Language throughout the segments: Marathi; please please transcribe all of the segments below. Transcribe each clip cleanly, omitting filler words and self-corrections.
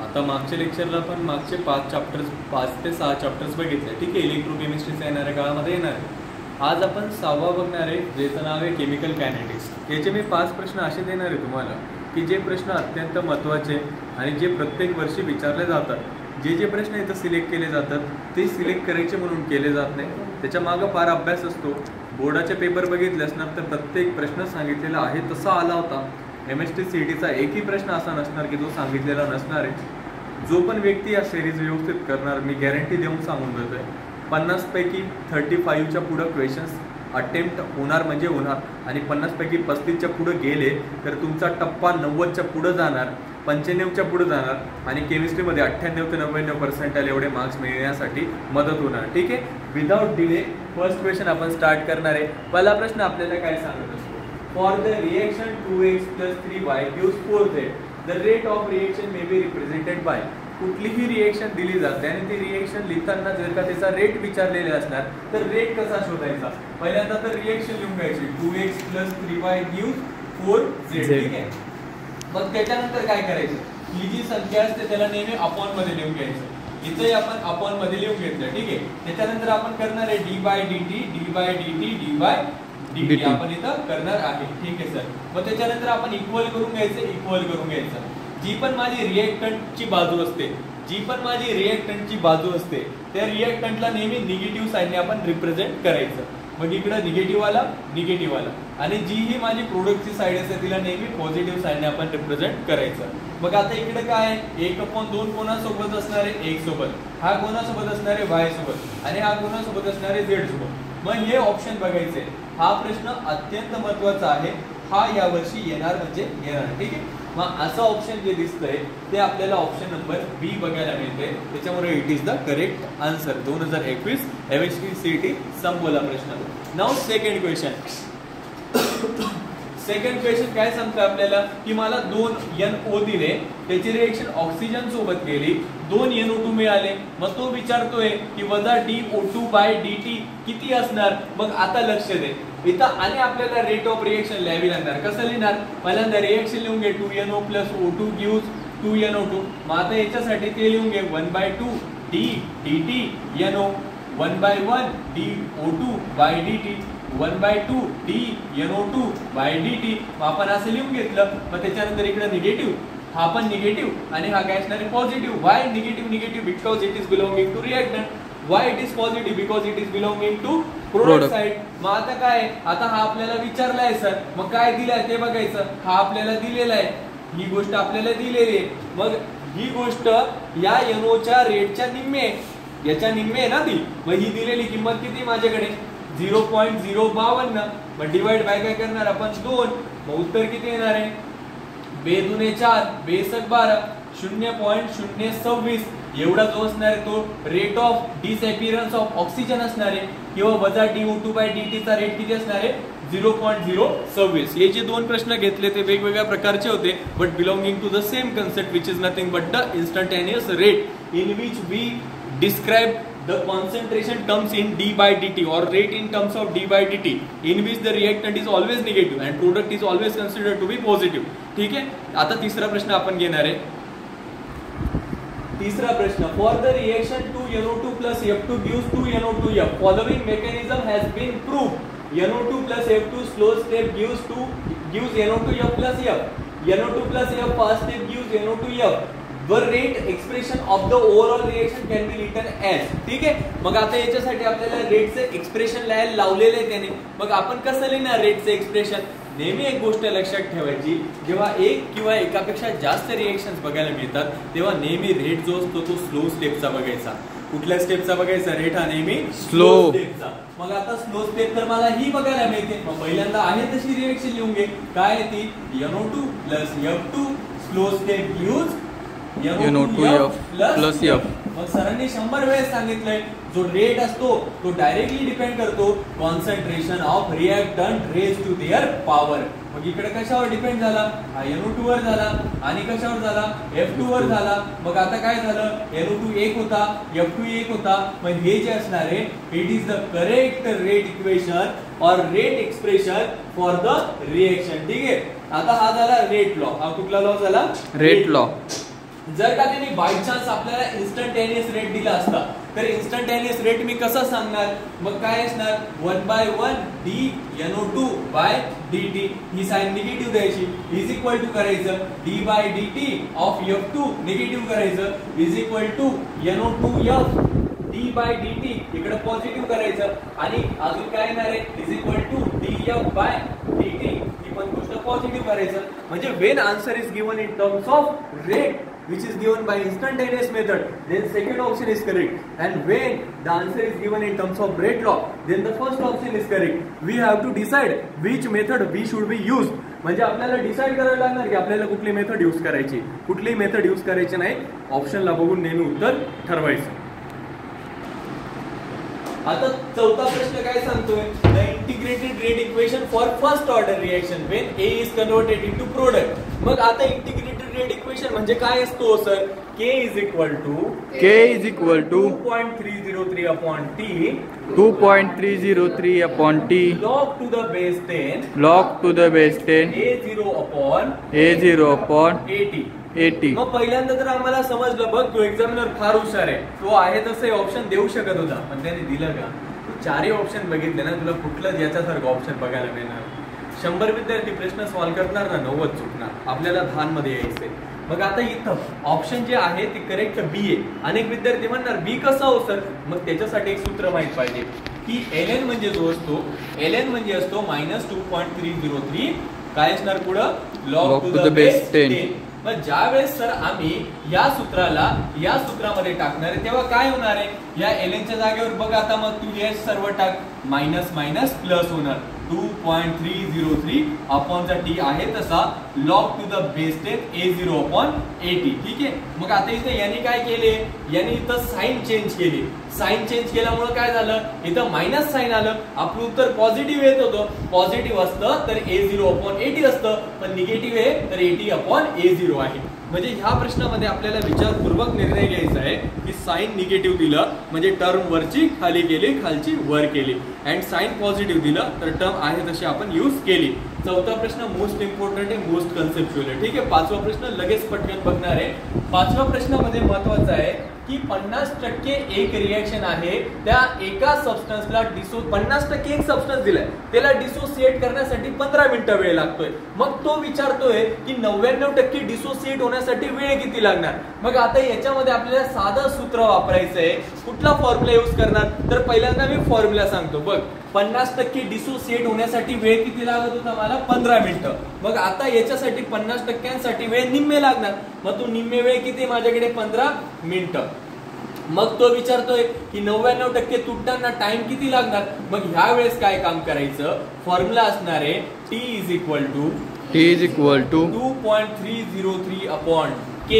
आता मागच्या लेक्चरला पण मागचे 5 ते 6 चॅप्टर्स बघितले, ठीक आहे. इलेक्ट्रोकेमिस्ट्रीचा येणाऱ्या काळामध्ये येणार आहे. आज आपण 6वा बघणार आहे, ज्याचं नाव आहे केमिकल कायनेटिक्स. याचे मी 5 प्रश्न असे देणार आहे तुम्हाला की जे प्रश्न अत्यंत महत्त्वाचे आणि जे प्रत्येक वर्षी विचारले जातात. जे प्रश्न इथं सिलेक्ट केले जातात ते सिलेक्ट करायचे म्हणून केले जात नाही, त्याच्या मागं फार अभ्यास असतो. बोर्डाचे पेपर बघितले असणार तर प्रत्येक प्रश्न सांगितलेला आहे तसा आला होता. MST CETचा एकही प्रश्न असा नसणार की जो सांगितलेला नसणार आहे. जो पण व्यक्ती या सिरीज व्यवस्थित करणार, मी गॅरंटी देऊन सांगून देतोय, 50 पैकी 35च्या पुढं क्वेश्चन्स अटेम्प्ट होणार म्हणजे होणार. आणि 50 पैकी 35च्या पुढं गेले तर तुमचा टप्पा 90च्या पुढं जाणार, 95च्या पुढे जाणार आणि केमिस्ट्रीमध्ये 98 ते 99% एवढे मार्क्स मिळण्यासाठी मदत होणार, ठीक आहे. विदाउट डिले फर्स्ट क्वेश्चन आपण स्टार्ट करणार आहे. पहिला प्रश्न आपल्याला काय सांगत असतो, for the reaction 2x + 3y gives 4z, the rate of reaction may be represented by. कुठलीही रिएक्शन दिली जाते आणि ती रिएक्शन लिहिताना जर का त्याचा रेट विचारलेले असणार तर रेट कसा शोधायचा. पहिल्यांदा तर रिएक्शन लिहून घ्यायची, 2x + 3y gives 4z, ठीक आहे. मग त्याच्यानंतर काय करायचं, ही जी संख्या असते त्याला नेहमी अपॉन मध्ये लिहून घ्यायचं. इथे आपण अपॉन मध्ये लिहून घेतलं, ठीक आहे. त्याच्यानंतर आपण करणार आहे d/dt dt आपण इथं करणार आहे, ठीक आहे सर. मग त्याच्यानंतर आपण इक्वल करून घ्यायचं. जी पण माझी रिएक्टंटची बाजू असते त्या रिएक्टंटला नेहमी निगेटिव्ह साइनने आपण रिप्रेझेंट करायचं. मग इकडे निगेटिव्ह वाला आणि जी ही माझी प्रोडक्टची साइड असते तिला नेहमी पॉझिटिव्ह साइनने आपण रिप्रेझेंट करायचं. मग आता इकडे काय आहे, 1/2 कोणासोबत असणार आहे, 1 सोबत. हा कोणासोबत असणार आहे, y सोबत. आणि हा कोणासोबत असणार आहे, z सोबत. मग हे ऑप्शन बघायचे. हा प्रश्न अत्यंत महत्त्वाचा आहे, हा यावर्षी येणार म्हणजे येणार, ठीक आहे. मग असं ऑप्शन जे दिसतंय ते आपल्याला ऑप्शन नंबर बी बघायला मिळते. त्याच्यामुळे it is the correct answer. 2021 MST CET संपवला प्रश्न. नाउ सेकंड क्वेश्चन काय सांगतं आपल्याला की मला 2 NO दिले, त्याची रिएक्शन ऑक्सिजन सोबत गेली, 2 NO2 मिळाले. मग तो विचारतोय की वजा DO2/dt किती असणार. मग आता लक्ष दे इथं आणि आपल्याला रेट ऑफ रिएक्शन लिहावी लागणार. कसं लिहिणार, पहिल्यांदा रिएक्शन लिहून घे, 2NO + O2 gives 2NO2. मग आता याच्यासाठी ते लिहून घे, 1/2 d dt NO, 1/1 DO2/dt, 1/2 d NO2/dt. मग आपण असं लिहून घेतलं. मग त्याच्यानंतर इकडे निगेटिव्ह, हा पण निगेटिव्ह आणि हा काय असणार आहे, positive. Why negative because it is belonging to reactant. Why it is positive because it is belonging to product side. मग आता काय, आता हा आपल्याला विचारला आहे सर, मग काय दिलंय ते बघायचं. हा आपल्याला दिलेला आहे, ही गोष्ट आपल्याला दिलेली आहे. मग ही गोष्ट या NOच्या रेटच्या निम्मे, याच्या निम्मे आहे ना ती. मग ही दिलेली किंमत किती माझ्याकडे, 0.052. मग डिवाइड बाय काय करणार आपण, 2. मग उत्तर किती येणार आहे, 2 × 2 = 4, 2 × 12, 0.026 एवढा जो असणार आहे तो रेट ऑफ डिसअपिअरन्स ऑफ ऑक्सिजन असणार आहे. किंवा वजा DO2/dt चा रेट किती असणार आहे, 0.026. हे जे 2 प्रश्न घेतले ते वेगवेगळ्या प्रकारचे होते, but belonging to the same concept which is nothing but the instantaneous rate in which we describe the concentration terms in d/dt or rate in terms of d/dt in which the reactant is always negative and product is always considered to be positive, ठीक आहे. आता तिसरा प्रश्न आपण घेणार आहे. तीसरा प्रश्न, for the reaction 2NO2 + F2 gives 2NO2F, following mechanism has been proved. NO2 + F2 slow step gives NO2F + F. NO2 + F fast step gives NO2F. The rate expression of the overall reaction can be written as, ठीक आहे. मग आता याच्यासाठी आपल्याला रेटचे एक्सप्रेशन लिहायला लावलेले आहे त्याने. मग आपण कसं लिहिणार रेटचे एक्सप्रेशन. नेहमी एक गोष्ट लक्षात ठेवायची, जेव्हा एक किंवा एकापेक्षा जास्त रिएक्शन्स बघायला मिळतात तेव्हा नेहमी रेट जो असतो तो स्लो स्टेपचा बघायचा. कुठल्या स्टेपचा बघायचा, रेट हा नेहमी स्लो स्टेपचा. मग आता स्लो स्टेप तर मला ही बघायला मिळते. मग पहिल्यांदा आहे तशी रिएक्शन लिहून घे. काय आहे ती, NO2 + F2 slow step gives NO2F + F. मग सरांनी 100 वेळेस सांगितलंय, जो रेट असतो तो डायरेक्टली डिपेंड करतो concentration of reactant raise to their power. मग इकडे कशावर डिपेंड झाला, हा NO2 वर झाला आणि कशावर झाला, F2 वर झाला. मग आता काय झालं, NO2 1 होता, F2 1 होता. मग हे जे असणार आहे, it is the correct rate equation और rate expression for the reaction, ठीक आहे. आता हा झाला रेट लॉ. हा कुठला लॉ झाला, रेट लॉ. जर का त्यांनी बाय चान्स आपल्याला इन्स्टंटेनियस रेट दिला असता तर इन्स्टंटेनियस रेट मी कसा सांगणार, मग काय असणार 1/1 dNO2 बाय dt, ही साइन निगेटिव्ह द्यायची, इज इक्वल टू करायचं d/dt ऑफ F2 निगेटिव्ह करायचं is equal to NO2F d/dt इकडे पॉझिटिव्ह करायचं आणि अजून काय येणार आहे इज इक्वल टू dF/dt, ही पण गोष्ट पॉझिटिव्ह करायचं. म्हणजे when answer is given in terms of rate which is given by instantaneous method, then second option is correct, and when the answer is given in terms of rate law, then the first option is correct. We have to decide which method we should be used. म्हणजे आपल्याला डिसाइड करायला लागणार की आपल्याला कुठली मेथड यूज करायची, कुठली मेथड यूज करायची नाही, ऑप्शनला बघून नेहमी उत्तर ठरवायचं. आता चौथा प्रश्न काय सांगतोय, the integrated rate equation for first order reaction when A is converted into product. मग आता इंटिग्रेटेड रेट इक्वेशन म्हणजे काय असतो sir, K is equal to 2.303 upon T 2.303 upon T log to the base 10 A0 upon 80. मग पहिल्यांदा तर आम्हाला समजलं, बघ तो एक्झामिनर फार हुशार आहे, तो आहे तसं ऑप्शन देऊ शकत होता पण त्याने दिलं का, चारही ऑप्शन बघितले ना, तुला कुठलंच याच्यासारखं ऑप्शन बघायला मिळणार. 100 विद्यार्थी प्रश्न सॉल्व्ह करणार ना, 90 चुकणार, आपल्याला 10 मध्ये यायचंय. मग आता इथं ऑप्शन जे आहे ते करेक्ट बी आहे. अनेक विद्यार्थी म्हणणार बी कसा हो सर, मग त्याच्यासाठी एक सूत्र माहित पाहिजे की ln म्हणजे जो असतो, ln म्हणजे असतो -2.303 काय असणार पुढं log to the base 10. मग ज्या वेळेस सर आम्ही या सूत्रामध्ये टाकणार आहे तेव्हा काय होणार आहे, या ln च्या जागेवर बघ आता मग तू हे सर्व टाक, मायनस मायनस प्लस होणार 2.303 अपॉन चा टी आहे तसा log to the base 10 A0 upon 80. ठीक आहे. मग आता इथे यांनी काय केले, यांनी इथं साइन चेंज केली. साइन चेंज केल्यामुळे काय झालं, इथं मायनस साइन आलं, आपलं उत्तर पॉझिटिव्ह येत होतं. पॉझिटिव्ह असतं तर A0 अपॉन 80 असतं, पण निगेटिव्ह आहे तर 80 अपॉन A0 आहे. म्हणजे ह्या प्रश्नामध्ये आपल्याला विचारपूर्वक निर्णय घ्यायचा आहे की साइन निगेटिव्ह दिलं म्हणजे टर्म वरची खाली केली, खालची वर केली, अँड साइन पॉझिटिव्ह दिलं तर टर्म आहे तशी आपण यूज केली. चौथा प्रश्न मोस्ट इम्पॉर्टंट आहे, मोस्ट कन्सेप्च्युअल आहे. ठीक आहे. पाचवा प्रश्न लगेच पटकन बघणार आहे. पाचव्या प्रश्नामध्ये महत्वाचं आहे की 50% एक रिएक्शन आहे, त्या एका सबस्टन्सला 50% एक सबस्टन्स दिलाय, त्याला डिसोसिएट करण्यासाठी 15 मिनिटं वेळ लागतोय. मग तो विचारतोय की 99% डिसोसिएट होण्यासाठी वेळ किती लागणार. मग आता याच्यामध्ये आपल्याला साधं सूत्र वापरायचं आहे. कुठला फॉर्म्युला यूज करणार, तर पहिल्यांदा मी फॉर्म्युला सांगतो. बघ 50% डिसोसिएट होण्यासाठी वेळ किती लागत होता मला, 15 मिनिटं. मग आता याच्यासाठी 50%साठी वेळ निम्मे लागणार, मग तो निम्मे वेळ किती माझ्याकडे 15 मिनिटं. मग तो विचारतोय की 99% तुटताना टाइम किती लागणार. मग ह्या वेळेस काय काम करायचं, फॉर्म्युला असणार आहे T is equal to 2.303 upon K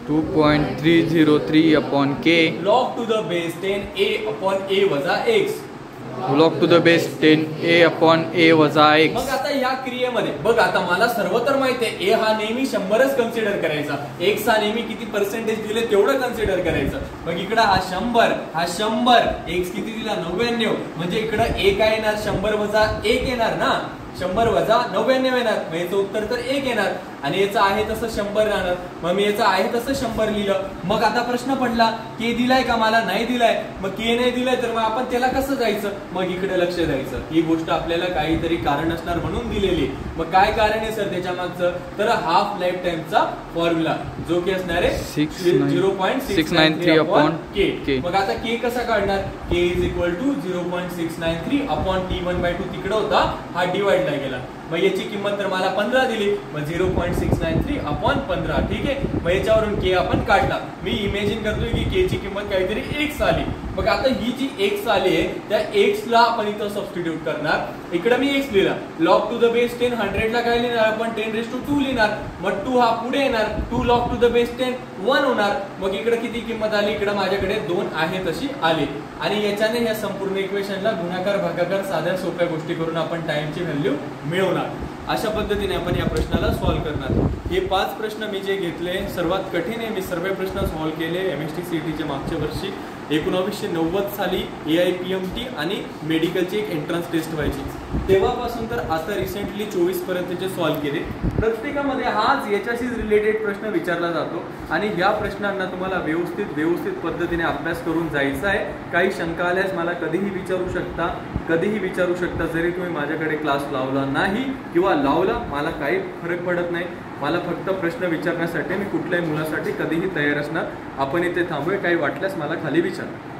2.303 upon K log to the base 10 A upon A वजा X log to the base 10 A upon A वजा X. मग आता ह्या क्रियेमध्ये बघ, आता मला सर्व तर माहिती आहे, A हा नेहमी 100च कन्सिडर करायचा, X हा नेहमी किती पर्सेंटेज दिले तेवढं कन्सिडर करायचं. मग इकडं हा 100 X किती दिला 99, म्हणजे इकडं A काय येणार 100 वजा 1 येणार ना, 100 वजा 99 येणार, मग याचं उत्तर तर 1 येणार. आणि याचं आहे तसं 100 राहणार, मग मी याचं आहे तसं 100 लिहिलं. मग आता प्रश्न पडला K दिलाय का मला, नाही दिलाय. मग K नाही दिलाय तर मग आपण त्याला कसं जायचं, मग इकडे लक्ष द्यायचं. ही गोष्ट आपल्याला काहीतरी कारण असणार म्हणून दिलेली. मग काय कारण आहे सर त्याच्या मागचं, तर हाफ लाईफ टाइमचा फॉर्म्युला जो की असणार आहे 0.693 अपॉन K. मग आता K कसा काढणार, K is equal to 0.693 upon T1/2 तिकडे होता, हा डिवाइड ला गेला. मग याची किंमत तर मला 15 दिली, मग 0.693 अपॉन 15. ठीक आहे. मग याच्यावरून K आपण काढला. मी इमॅजिन करतोय की K ची किंमत काहीतरी X आली. मग आता ही जी X आली आहे त्या X ला आपण इथं सबस्टिट्यूट करणार. इकडे मी X लिहिला, log टू द बेस 10 100 ला काय लिहिणार आपण 10⁻² लिहिणार. मग 2 हा पुढे येणार, 2 log टू द बेस 10 1 होणार. मग इकडे किती किंमत आली, इकडे माझ्याकडे 2 आहे तशी आली. आणि याच्याने या संपूर्ण इक्वेशनला गुणाकार भागाकार साध्या सोप्या गोष्टी करून आपण टाइमची व्हॅल्यू मिळवणार. अशा पद्धतीने आपण या प्रश्नाला सॉल्व्ह करणार. हे 5 प्रश्न मी जे घेतले सर्वात कठीण आहे. मी सर्व प्रश्न सॉल्व्ह केले MST-CETचे मागच्या वर्षी 1990 साली AIPMT आणि मेडिकलची एक एंट्रन्स टेस्ट व्हायची. तेव्हापासून तर आता रिसेंटली 24 पर्यंतचे सॉल्व्ह केले. प्रत्येकामध्ये हाच याच्याशीच रिलेटेड प्रश्न विचारला जातो आणि या प्रश्नांना तुम्हाला व्यवस्थित पद्धतीने अभ्यास करून जायचा आहे. काही शंका आल्यास मला कधीही विचारू शकता. जरी तुम्ही माझ्याकडे क्लास लावला नाही किंवा लावला, मला काही फरक पडत नाही. मला फक्त प्रश्न विचारण्यासाठी मी कुठल्याही मुलासाठी कधीही तयार असणार. आपण इथे थांबूया. काही वाटल्यास मला खाली विचारा.